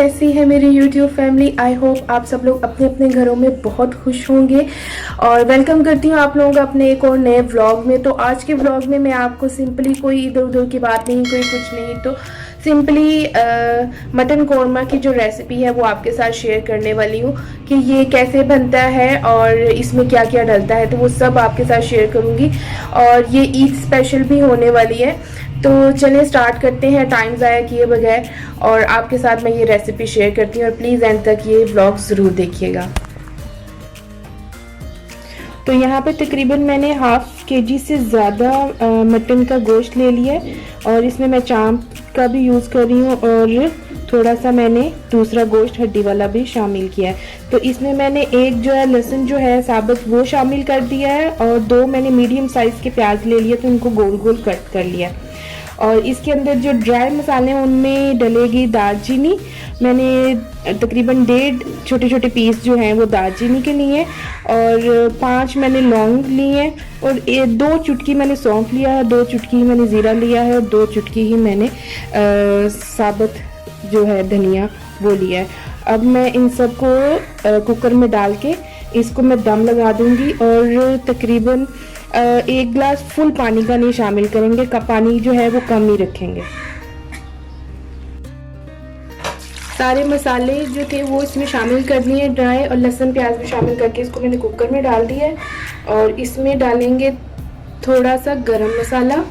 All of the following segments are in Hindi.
कैसी है मेरी YouTube फैमिली। आई होप आप सब लोग अपने अपने घरों में बहुत खुश होंगे और वेलकम करती हूँ आप लोगों का अपने एक और नए व्लॉग में। तो आज के व्लॉग में मैं आपको सिंपली कोई इधर उधर की बात नहीं, कोई कुछ नहीं, तो सिंपली मटन कौरमा की जो रेसिपी है वो आपके साथ शेयर करने वाली हूँ कि ये कैसे बनता है और इसमें क्या क्या डलता है, तो वो सब आपके साथ शेयर करूँगी। और ये ईद स्पेशल भी होने वाली है, तो चलिए स्टार्ट करते हैं टाइम ज़ाया किए बगैर और आपके साथ मैं ये रेसिपी शेयर करती हूँ और प्लीज़ एंड तक ये ब्लॉग ज़रूर देखिएगा। तो यहाँ पे तकरीबन मैंने हाफ केजी से ज़्यादा मटन का गोश्त ले लिया है और इसमें मैं चांप का भी यूज़ कर रही हूँ और थोड़ा सा मैंने दूसरा गोश्त हड्डी वाला भी शामिल किया है। तो इसमें मैंने एक जो है लहसुन जो है साबुत वो शामिल कर दिया है और 2 मैंने मीडियम साइज़ के प्याज ले लिए, तो उनको गोल गोल कट कर लिया। और इसके अंदर जो ड्राई मसाले हैं उनमें डलेगी दालचीनी। मैंने तकरीबन 1.5 छोटे छोटे पीस जो हैं वो दालचीनी के लिए और 5 मैंने लौंग लिए हैं और 2 चुटकी मैंने सौंफ लिया है, 2 चुटकी ही मैंने ज़ीरा लिया है और 2 चुटकी ही मैंने साबुत जो है धनिया वो लिया है। अब मैं इन सब को कुकर में डाल के इसको मैं दम लगा दूंगी और तकरीबन 1 गिलास फुल पानी का नहीं शामिल करेंगे, का पानी जो है वो कम ही रखेंगे। सारे मसाले जो थे वो इसमें शामिल कर लिए, ड्राई और लहसुन प्याज भी शामिल करके इसको मैंने कुकर में डाल दिया है। और इसमें डालेंगे थोड़ा सा गरम मसाला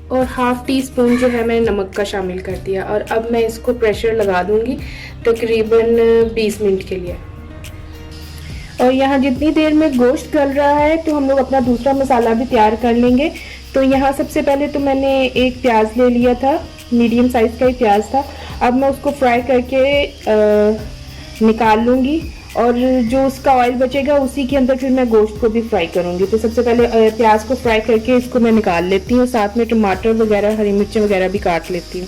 और हाफ टी स्पून जो है मैंने नमक का शामिल कर दिया। और अब मैं इसको प्रेशर लगा दूंगी तकरीबन 20 मिनट के लिए। और यहाँ जितनी देर में गोश्त गल रहा है तो हम लोग अपना दूसरा मसाला भी तैयार कर लेंगे। तो यहाँ सबसे पहले तो मैंने एक प्याज ले लिया था, मीडियम साइज़ का ही प्याज था। अब मैं उसको फ्राई करके निकाल लूँगी और जो उसका ऑयल बचेगा उसी के अंदर फिर मैं गोश्त को भी फ्राई करूँगी। तो सबसे पहले प्याज को फ्राई करके इसको मैं निकाल लेती हूँ, साथ में टमाटर वगैरह हरी मिर्चें वगैरह भी काट लेती हूँ।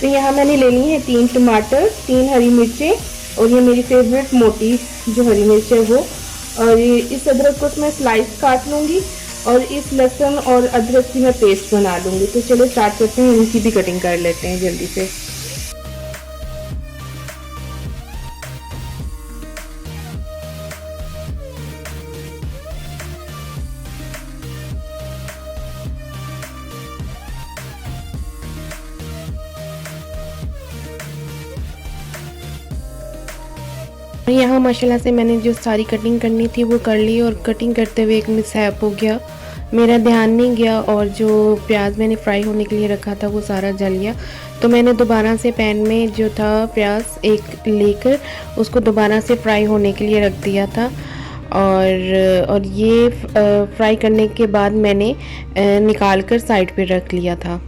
तो यहाँ मैंने ले ली है 3 टमाटर, 3 हरी मिर्चें और ये मेरी फेवरेट मोटी जो हरी मिर्च है वो। और इस अदरक को मैं स्लाइस काट लूँगी और इस लहसुन और अदरक की मैं पेस्ट बना लूँगी। तो चलो स्टार्ट करते हैं, इनकी भी कटिंग कर लेते हैं जल्दी से। यहाँ माशाल्लाह से मैंने जो सारी कटिंग करनी थी वो कर ली और कटिंग करते हुए एक मिसहैप हो गया, मेरा ध्यान नहीं गया और जो प्याज मैंने फ्राई होने के लिए रखा था वो सारा जल गया। तो मैंने दोबारा से पैन में जो था प्याज एक लेकर उसको दोबारा से फ्राई होने के लिए रख दिया था। और ये फ्राई करने के बाद मैंने निकाल कर साइड पे रख लिया था।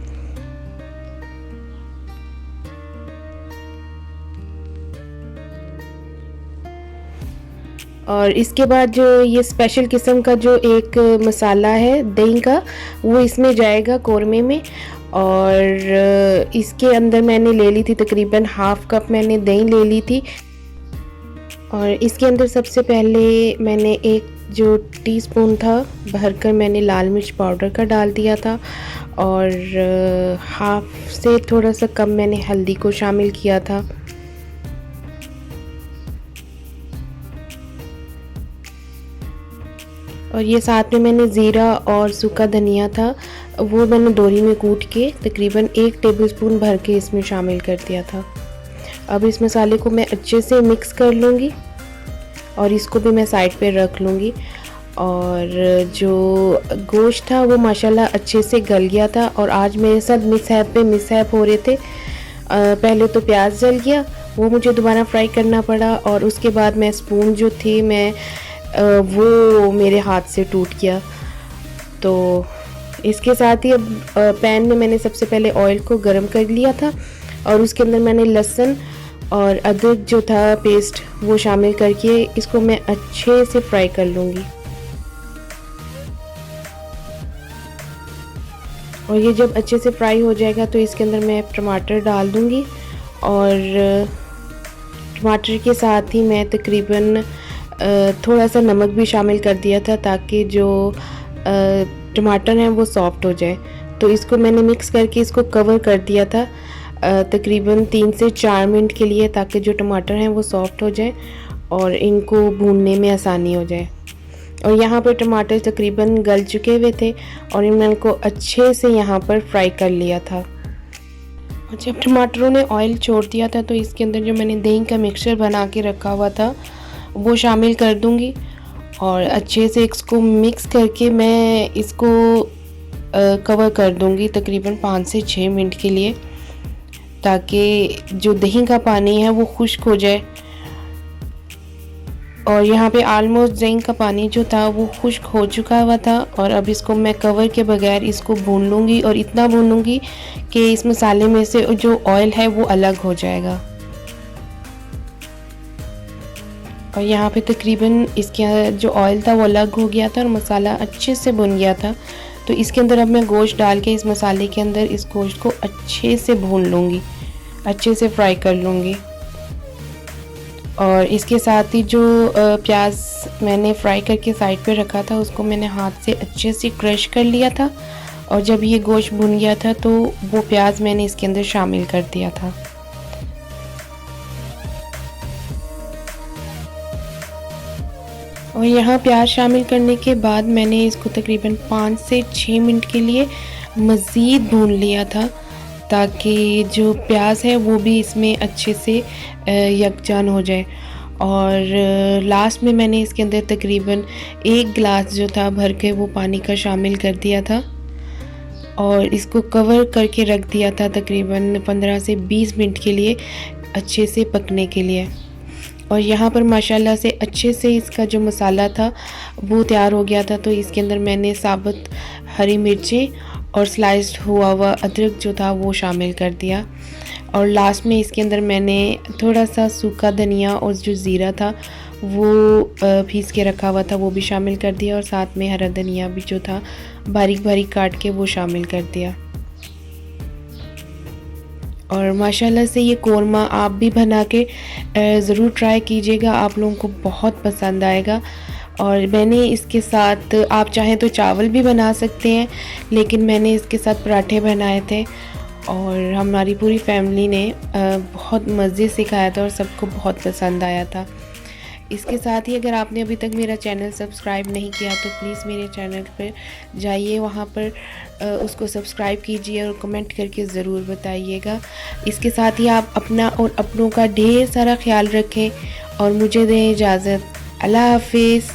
और इसके बाद जो ये स्पेशल किस्म का जो एक मसाला है दही का वो इसमें जाएगा कौरमे में। और इसके अंदर मैंने ले ली थी तकरीबन हाफ कप मैंने दही ले ली थी। और इसके अंदर सबसे पहले मैंने एक जो टीस्पून था भरकर मैंने लाल मिर्च पाउडर का डाल दिया था और हाफ से थोड़ा सा कम मैंने हल्दी को शामिल किया था। और ये साथ में मैंने ज़ीरा और सूखा धनिया था वो मैंने दोरी में कूट के तकरीबन 1 टेबलस्पून भर के इसमें शामिल कर दिया था। अब इस मसाले को मैं अच्छे से मिक्स कर लूँगी और इसको भी मैं साइड पे रख लूँगी। और जो गोश्त था वो माशाल्लाह अच्छे से गल गया था। और आज मेरे साथ मिसहैप हो रहे थे। पहले तो प्याज जल गया, वो मुझे दोबारा फ्राई करना पड़ा और उसके बाद मैं स्पून जो थी मैं वो मेरे हाथ से टूट गया। तो इसके साथ ही अब पैन में मैंने सबसे पहले ऑयल को गरम कर लिया था और उसके अंदर मैंने लहसुन और अदरक जो था पेस्ट वो शामिल करके इसको मैं अच्छे से फ्राई कर लूँगी। और ये जब अच्छे से फ्राई हो जाएगा तो इसके अंदर मैं टमाटर डाल दूँगी और टमाटर के साथ ही मैं तकरीबन थोड़ा सा नमक भी शामिल कर दिया था ताकि जो टमाटर हैं वो सॉफ्ट हो जाए। तो इसको मैंने मिक्स करके इसको कवर कर दिया था तकरीबन 3 से 4 मिनट के लिए, ताकि जो टमाटर हैं वो सॉफ्ट हो जाए और इनको भूनने में आसानी हो जाए। और यहाँ पर टमाटर तकरीबन गल चुके हुए थे और इनको अच्छे से यहाँ पर फ्राई कर लिया था। और जब टमाटरों ने ऑयल छोड़ दिया था तो इसके अंदर जो मैंने दही का मिक्सचर बना के रखा हुआ था वो शामिल कर दूँगी और अच्छे से इसको मिक्स करके मैं इसको कवर कर दूँगी तकरीबन 5 से 6 मिनट के लिए, ताकि जो दही का पानी है वो खुश्क हो जाए। और यहाँ पे आलमोस्ट दही का पानी जो था वो खुश्क हो चुका हुआ था और अब इसको मैं कवर के बगैर इसको भून लूँगी और इतना भून लूँगी कि इस मसाले में से जो ऑयल है वो अलग हो जाएगा। और यहाँ पे तकरीबन इसके जो ऑयल था वो अलग हो गया था और मसाला अच्छे से भुन गया था। तो इसके अंदर अब मैं गोश्त डाल के इस मसाले के अंदर इस गोश्त को अच्छे से भून लूँगी, अच्छे से फ्राई कर लूँगी। और इसके साथ ही जो प्याज मैंने फ्राई करके साइड पे रखा था उसको मैंने हाथ से अच्छे से क्रश कर लिया था और जब ये गोश्त भुन गया था तो वो प्याज मैंने इसके अंदर शामिल कर दिया था। और यहाँ प्याज शामिल करने के बाद मैंने इसको तकरीबन 5 से 6 मिनट के लिए मज़ीद भून लिया था, ताकि जो प्याज है वो भी इसमें अच्छे से यकजान हो जाए। और लास्ट में मैंने इसके अंदर तकरीबन 1 गिलास जो था भर के वो पानी का शामिल कर दिया था और इसको कवर करके रख दिया था तकरीबन 15 से 20 मिनट के लिए अच्छे से पकने के लिए। और यहाँ पर माशाल्लाह से अच्छे से इसका जो मसाला था वो तैयार हो गया था। तो इसके अंदर मैंने साबुत हरी मिर्चें और स्लाइस्ड हुआ हुआ अदरक जो था वो शामिल कर दिया और लास्ट में इसके अंदर मैंने थोड़ा सा सूखा धनिया और जो ज़ीरा था वो पीस के रखा हुआ था वो भी शामिल कर दिया और साथ में हरा धनिया भी जो था बारीक बारीक काट के वो शामिल कर दिया। और माशाल्लाह से ये कोरमा आप भी बना के ज़रूर ट्राई कीजिएगा, आप लोगों को बहुत पसंद आएगा। और मैंने इसके साथ आप चाहें तो चावल भी बना सकते हैं, लेकिन मैंने इसके साथ पराठे बनाए थे और हमारी पूरी फैमिली ने बहुत मज़े से खाया था और सबको बहुत पसंद आया था। इसके साथ ही अगर आपने अभी तक मेरा चैनल सब्सक्राइब नहीं किया तो प्लीज़ मेरे चैनल पर जाइए, वहाँ पर उसको सब्सक्राइब कीजिए और कमेंट करके ज़रूर बताइएगा। इसके साथ ही आप अपना और अपनों का ढेर सारा ख्याल रखें और मुझे दें इजाज़त। अल्लाह हाफिज़।